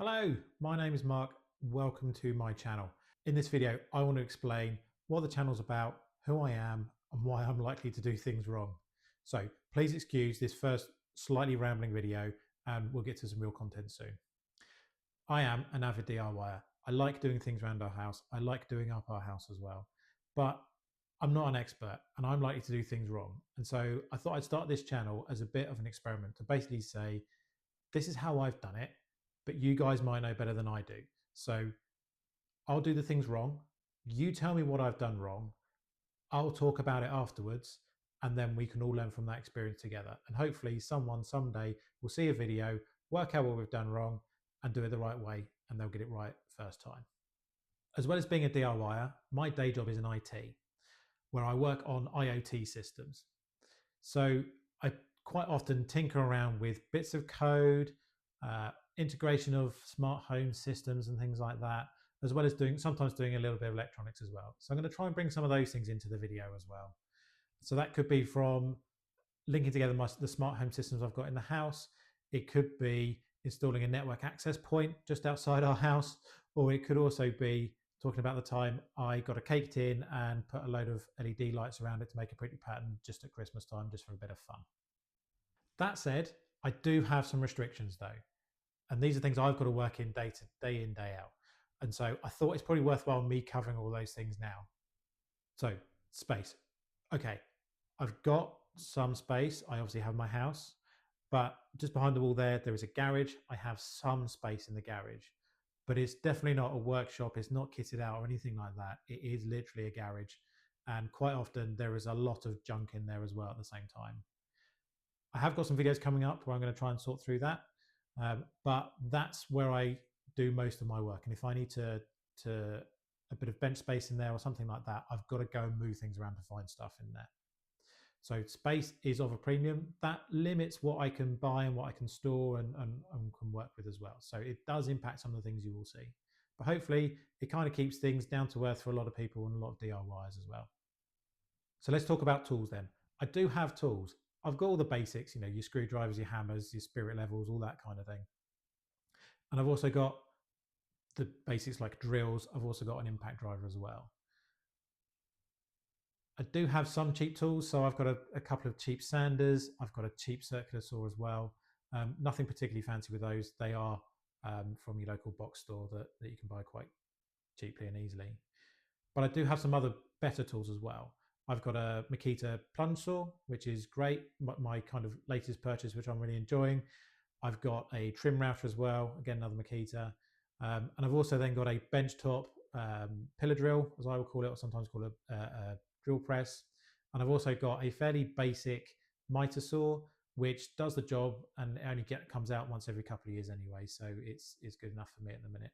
Hello, my name is Mark. Welcome to my channel. In this video, I want to explain what the channel's about, who I am, and why I'm likely to do things wrong. So please excuse this first slightly rambling video, and we'll get to some real content soon. I am an avid DIYer. I like doing things around our house. I like doing up our house as well. But I'm not an expert and I'm likely to do things wrong. And so I thought I'd start this channel as a bit of an experiment to basically say, this is how I've done it, but you guys might know better than I do. So I'll do the things wrong. You tell me what I've done wrong. I'll talk about it afterwards. And then we can all learn from that experience together. And hopefully, someone someday will see a video, work out what we've done wrong, and do it the right way. And they'll get it right first time. As well as being a DIYer, my day job is in IT, where I work on IoT systems. So I quite often tinker around with bits of code, integration of smart home systems and things like that, as well as sometimes doing a little bit of electronics as well. So I'm going to try and bring some of those things into the video as well. So that could be from linking together the smart home systems I've got in the house. It could be installing a network access point just outside our house, or it could also be talking about the time I got a cake tin and put a load of LED lights around it to make a pretty pattern just at Christmas time, just for a bit of fun. That said, I do have some restrictions though. And these are things I've got to work in day in, day out. And so I thought it's probably worthwhile me covering all those things now. So, space. Okay, I've got some space. I obviously have my house, but just behind the wall there is a garage. I have some space in the garage, but it's definitely not a workshop. It's not kitted out or anything like that. It is literally a garage. And quite often there is a lot of junk in there as well at the same time. I have got some videos coming up where I'm going to try and sort through that. But that's where I do most of my work. And if I need to a bit of bench space in there or something like that, I've got to go and move things around to find stuff in there. So space is of a premium. That limits what I can buy and what I can store and can work with as well. So it does impact some of the things you will see. But hopefully it kind of keeps things down to earth for a lot of people and a lot of DIYs as well. So let's talk about tools then. I do have tools. I've got all the basics, your screwdrivers, your hammers, your spirit levels, all that kind of thing. And I've also got the basics like drills. I've also got an impact driver as well. I do have some cheap tools. So I've got a couple of cheap sanders. I've got a cheap circular saw as well. Nothing particularly fancy with those. They are from your local box store that you can buy quite cheaply and easily. But I do have some other better tools as well. I've got a Makita plunge saw, which is great. My kind of latest purchase, which I'm really enjoying. I've got a trim router as well. Again, another Makita. And I've also then got a benchtop pillar drill, as I will call it, or sometimes call it a drill press. And I've also got a fairly basic miter saw, which does the job and it only comes out once every couple of years anyway. So it's good enough for me at the minute.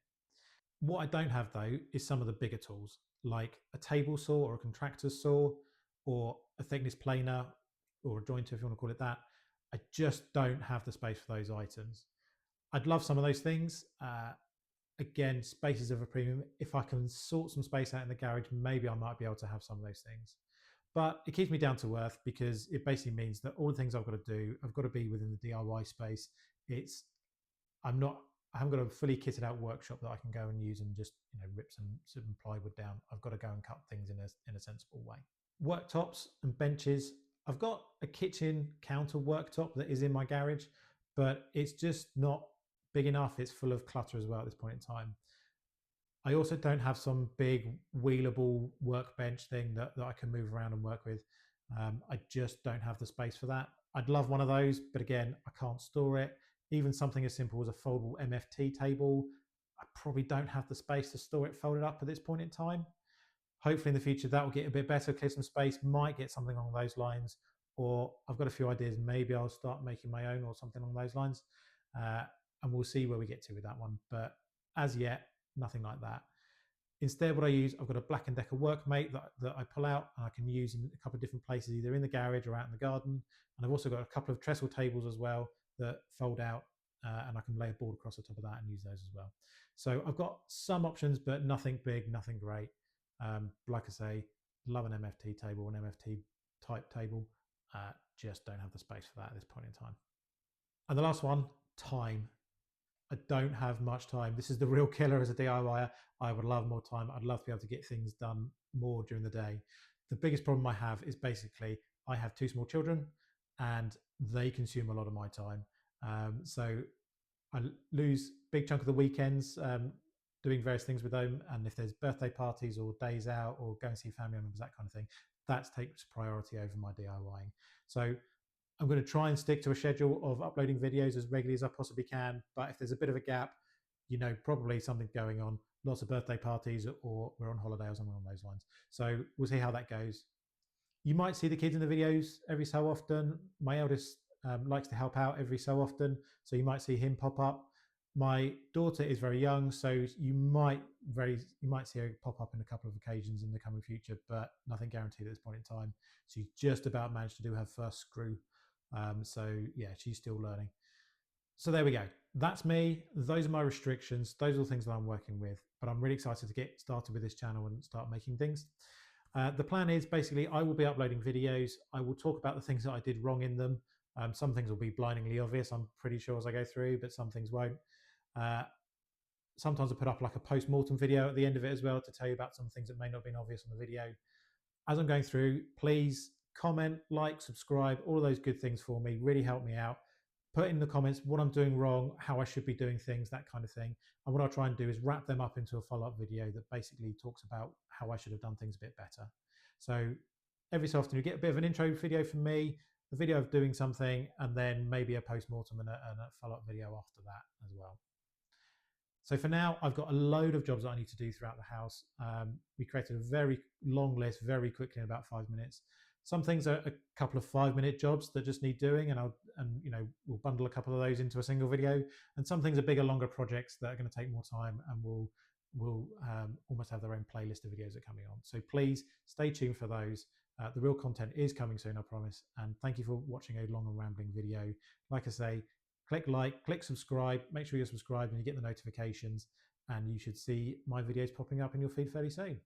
What I don't have though is some of the bigger tools, like a table saw or a contractor's saw or a thickness planer or a jointer, if you want to call it that. I just don't have the space for those items. I'd love some of those things. Again, space is of a premium. If I can sort some space out in the garage, maybe I might be able to have some of those things. But it keeps me down to earth because it basically means that all the things I've got to do, I've got to be within the DIY space. I haven't got a fully kitted out workshop that I can go and use and just rip some plywood down. I've got to go and cut things in a sensible way. Worktops and benches. I've got a kitchen counter worktop that is in my garage, but it's just not big enough. It's full of clutter as well at this point in time. I also don't have some big wheelable workbench thing that I can move around and work with. I just don't have the space for that. I'd love one of those, but again, I can't store it. Even something as simple as a foldable MFT table, I probably don't have the space to store it folded up at this point in time. Hopefully in the future that will get a bit better, clear some space, might get something along those lines, or I've got a few ideas, maybe I'll start making my own or something along those lines. And we'll see where we get to with that one. But as yet, nothing like that. Instead, what I use, I've got a Black & Decker workmate that I pull out and I can use in a couple of different places, either in the garage or out in the garden. And I've also got a couple of trestle tables as well that fold out and I can lay a board across the top of that and use those as well. So I've got some options, but nothing big, nothing great. Like I say, love an MFT table, an MFT type table. Just don't have the space for that at this point in time. And the last one, time. I don't have much time. This is the real killer as a DIYer. I would love more time. I'd love to be able to get things done more during the day. The biggest problem I have is basically I have 2 small children and they consume a lot of my time. So I lose a big chunk of the weekends doing various things with them. And if there's birthday parties or days out or going to see family members, that kind of thing, that takes priority over my DIYing. So I'm going to try and stick to a schedule of uploading videos as regularly as I possibly can. But if there's a bit of a gap, probably something going on, lots of birthday parties, or we're on holiday or something along those lines. So we'll see how that goes. You might see the kids in the videos every so often. My eldest likes to help out every so often, so you might see him pop up. My daughter is very young, so you might see her pop up in a couple of occasions in the coming future, but nothing guaranteed at this point in time. She's just about managed to do her first screw. So yeah, she's still learning. So there we go. That's me. Those are my restrictions. Those are the things that I'm working with, but I'm really excited to get started with this channel and start making things. The plan is basically I will be uploading videos. I will talk about the things that I did wrong in them. Some things will be blindingly obvious, I'm pretty sure, as I go through, but some things won't. Sometimes I put up like a post-mortem video at the end of it as well to tell you about some things that may not have been obvious on the video. As I'm going through, please comment, like, subscribe, all of those good things for me, really help me out. Put in the comments what I'm doing wrong, how I should be doing things, that kind of thing. And what I'll try and do is wrap them up into a follow-up video that basically talks about how I should have done things a bit better. So every so often you get a bit of an intro video from me, a video of doing something, and then maybe a post-mortem and a follow-up video after that as well. So for now, I've got a load of jobs that I need to do throughout the house. We created a very long list very quickly in about 5 minutes. Some things are a couple of 5-minute jobs that just need doing, and we'll bundle a couple of those into a single video. And some things are bigger, longer projects that are going to take more time, and will almost have their own playlist of videos that are coming on. So please stay tuned for those. The real content is coming soon, I promise. And thank you for watching a long and rambling video. Like I say, click like, click subscribe, make sure you're subscribed and you get the notifications, and you should see my videos popping up in your feed fairly soon.